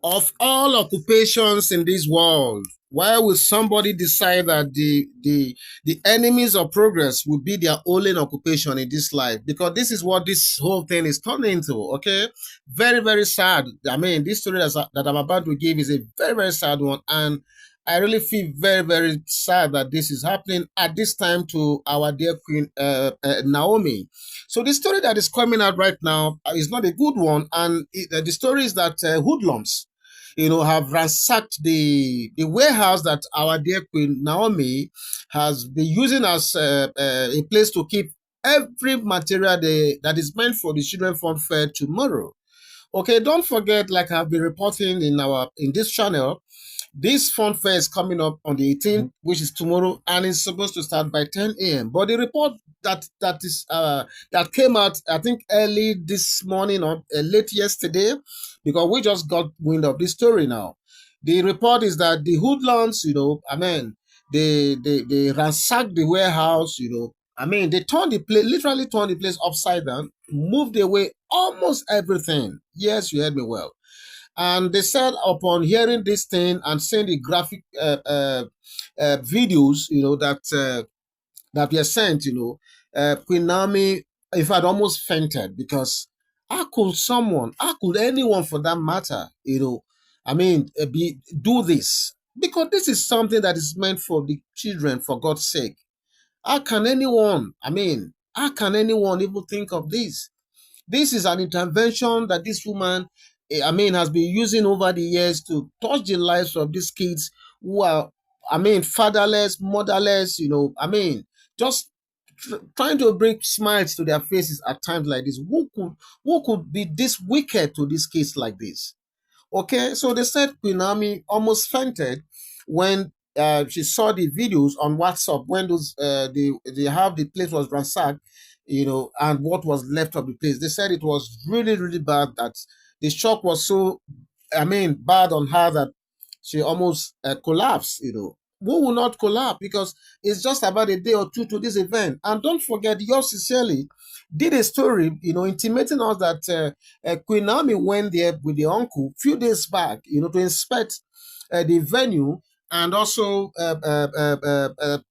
Of all occupations in this world, why would somebody decide that the enemies of progress will be their only occupation in this life? Because this is what this whole thing is turning into. Okay, very very sad. I mean, this story that I'm about to give is a very very sad one, and I really feel very very sad that this is happening at this time to our dear Queen Naomi. So the story that is coming out right now is not a good one, and the story is that hoodlums, have ransacked the warehouse that our dear Queen Naomi has been using as a place to keep every material that is meant for the children fund fair tomorrow. Okay, don't forget, like I've been reporting in this channel, this fun fair is coming up on the 18th, which is tomorrow, and it's supposed to start by 10 a.m. But the report that came out, I think early this morning or late yesterday, because we just got wind of this story now. The report is that the hoodlums, they ransacked the warehouse, they turned the place, literally turned the place upside down, moved away almost everything. Yes, you heard me well. And they said upon hearing this thing and seeing the graphic videos, that were sent, Queen Naomi, if I'd almost fainted, because how could anyone for that matter, do this? Because this is something that is meant for the children, for God's sake. How can anyone even think of this? This is an intervention that this woman, has been using over the years to touch the lives of these kids who are, fatherless, motherless, just trying to bring smiles to their faces at times like this. Who could be this wicked to these kids like this? Okay, so they said Queen Naomi almost fainted when she saw the videos on WhatsApp when they have the place was ransacked, and what was left of the place. They said it was really really bad, that the shock was so, bad on her, that she almost collapsed. Who will not collapse, because it's just about a day or two to this event. And don't forget, yours sincerely did a story, intimating us that Queen Naomi went there with the uncle a few days back, to inspect the venue, and also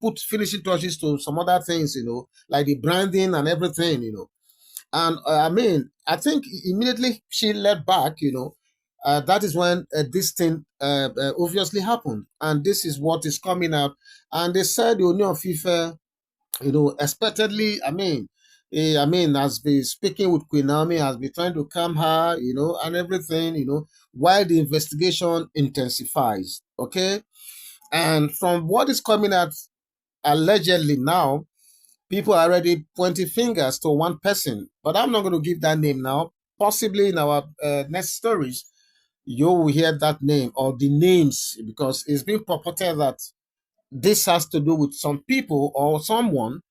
put finishing touches to some other things, like the branding and everything, And I think immediately she led back, that is when this thing obviously happened. And this is what is coming out. And they said the Ooni of Ife, expectedly, has been speaking with Queen Naomi, has been trying to calm her, and everything, while the investigation intensifies. Okay. And from what is coming out allegedly now, people are already pointing fingers to one person, but I'm not going to give that name now. Possibly in our next stories, you will hear that name or the names, because it's been purported that this has to do with some people or someone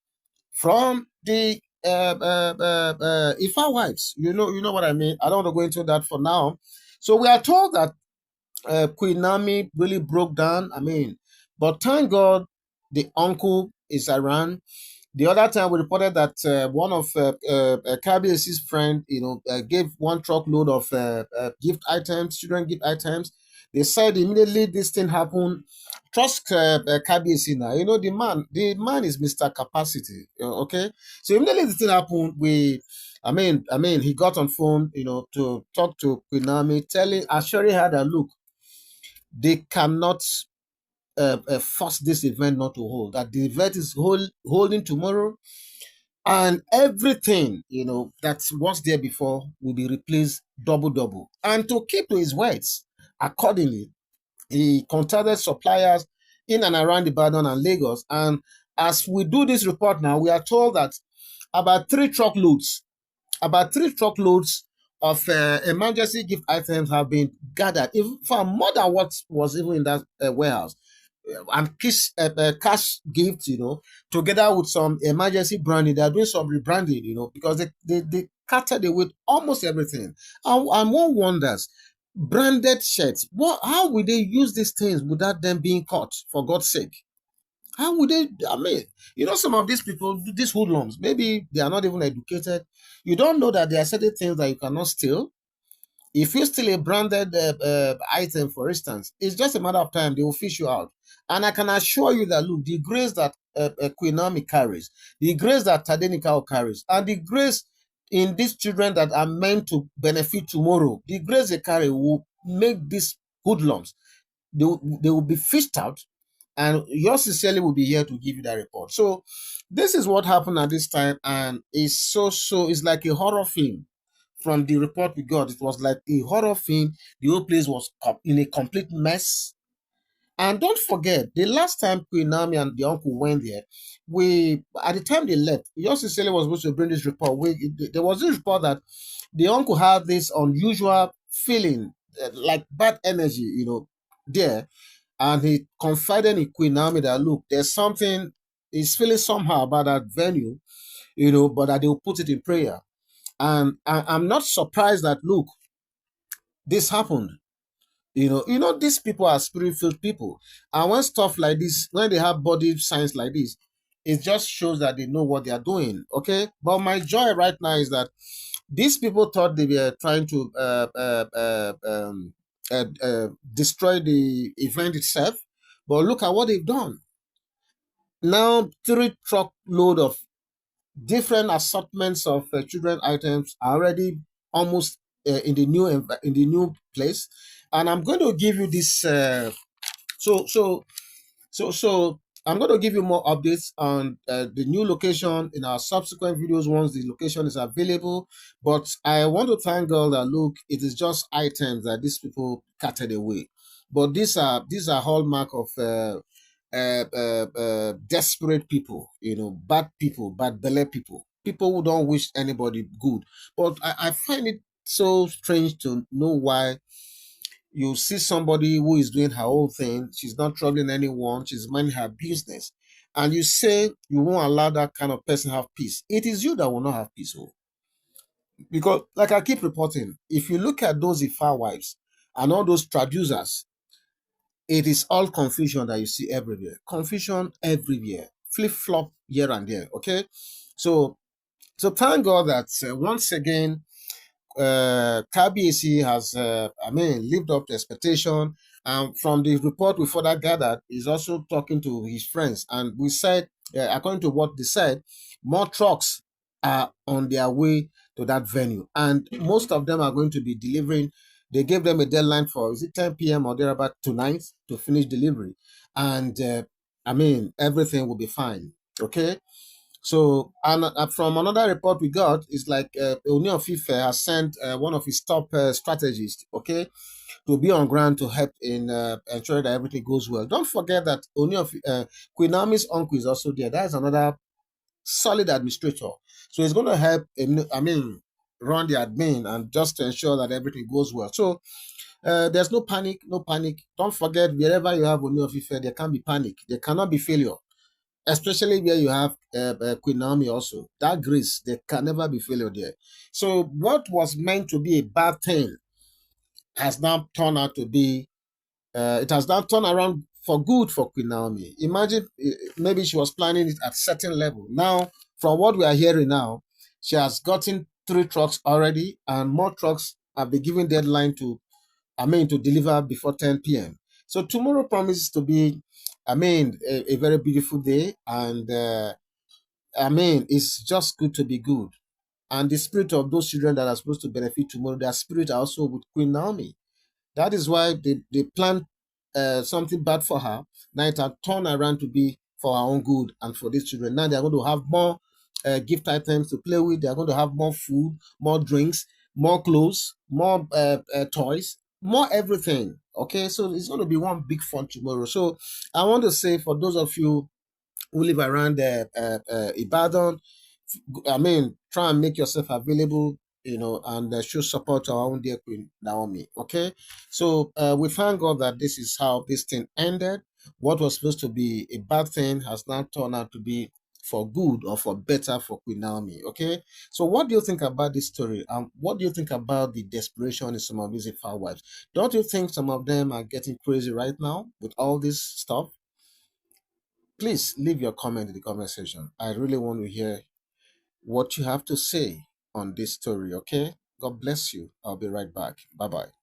from the Ifa wives. You know what I mean. I don't want to go into that for now. So we are told that Queen Nami really broke down. But thank God the uncle is around. The other time we reported that one of KBS's friend, gave one truckload of gift items, children gift items. They said immediately this thing happened. Trust KBS now. The man is Mr. Capacity. Okay, so immediately this thing happened, he got on phone, to talk to Queen Naomi, assuring her that look, they cannot force this event not to hold. That the event is holding tomorrow, and everything that was there before will be replaced double double. And to keep to his words, accordingly, he contacted suppliers in and around Ibadan and Lagos. And as we do this report now, we are told that about three truckloads of emergency gift items have been gathered, even for more than what was even in that warehouse. And cash gifts, together with some emergency branding. They are doing some rebranding, because they carted away almost everything. And one wonders, branded shirts. How would they use these things without them being caught? For God's sake, how would they? Some of these people, these hoodlums, maybe they are not even educated. You don't know that there are certain things that you cannot steal. If you steal a branded item, for instance, it's just a matter of time. They will fish you out. And I can assure you that, look, the grace that Queen Naomi carries, the grace that Tadenika carries, and the grace in these children that are meant to benefit tomorrow, the grace they carry will make these hoodlums, they will be fished out, and yours sincerely will be here to give you that report. So this is what happened at this time, and it's like a horror film. From the report we got, it was like a horror film. The whole place was in a complete mess. And don't forget, the last time Queen Naomi and the uncle went there, we at the time they left, yours sincerely was supposed to bring this report. There was this report that the uncle had this unusual feeling, like bad energy, there, and he confided in Queen Naomi that, look, there's something, he's feeling somehow about that venue, but that they'll put it in prayer. And I'm not surprised that, look, this happened. These people are spirit-filled people. And when stuff like this, when they have body signs like this, it just shows that they know what they are doing. Okay. But my joy right now is that these people thought they were trying to destroy the event itself. But look at what they've done. Now, 3 truckload of different assortments of children items are already almost in the new place, and I'm going to give you this. So so so I'm going to give you more updates on the new location in our subsequent videos once the location is available. But I want to thank God that, look, it is just items that these people carted away. But these are hallmark of desperate people, bad people, bad belly people who don't wish anybody good. But I find it so strange to know why you see somebody who is doing her own thing, she's not troubling anyone, she's minding her business, and you say you won't allow that kind of person have peace. It is you that will not have peace. Oh. Because, like I keep reporting, if you look at those Ifa wives and all those traducers, it is all confusion that you see everywhere. Confusion everywhere. Flip flop here and there. Okay. So, thank God that once again, KBAC has, lived up to expectation. And from the report we further gathered, he's also talking to his friends. And we said, according to what they said, more trucks are on their way to that venue. And most of them are going to be delivering. They gave them a deadline for, is it 10 p.m. or thereabout tonight to finish delivery. And everything will be fine. Okay. So, and from another report we got, is like Ooni Of Ife has sent one of his top strategists, okay, to be on ground to help in ensuring that everything goes well. Don't forget that Queen Naomi's uncle is also there. That is another solid administrator. So he's going to help, run the admin and just to ensure that everything goes well. So there's no panic, no panic. Don't forget, wherever you have Ooni Of Ife, there can be panic. There cannot be failure, especially where you have Queen Naomi also. That grace, there can never be failure there. So what was meant to be a bad thing has now turned out to be, it has now turned around for good for Queen Naomi. Imagine maybe she was planning it at certain level. Now, from what we are hearing now, she has gotten 3 trucks already, and more trucks have been given deadline to deliver before 10 p.m. So tomorrow promises to be, a very beautiful day. And it's just good to be good. And the spirit of those children that are supposed to benefit tomorrow, their spirit are also with Queen Naomi. That is why they planned something bad for her. Now it has turned around to be for our own good and for these children. Now they are going to have more gift items to play with. They are going to have more food, more drinks, more clothes, more toys, more everything. Okay, so it's going to be one big fun tomorrow. So I want to say, for those of you who live around Ibadan, try and make yourself available, and show support to our own dear Queen Naomi. Okay, so we thank God that this is how this thing ended. What was supposed to be a bad thing has now turned out to be for good or for better for Queen Naomi. Okay, so what do you think about this story? What do you think about the desperation in some of these Ifa wives? Don't you think some of them are getting crazy right now with all this stuff? Please leave your comment in the comment section. I really want to hear what you have to say on this story, okay? God bless you. I'll be right back. Bye bye.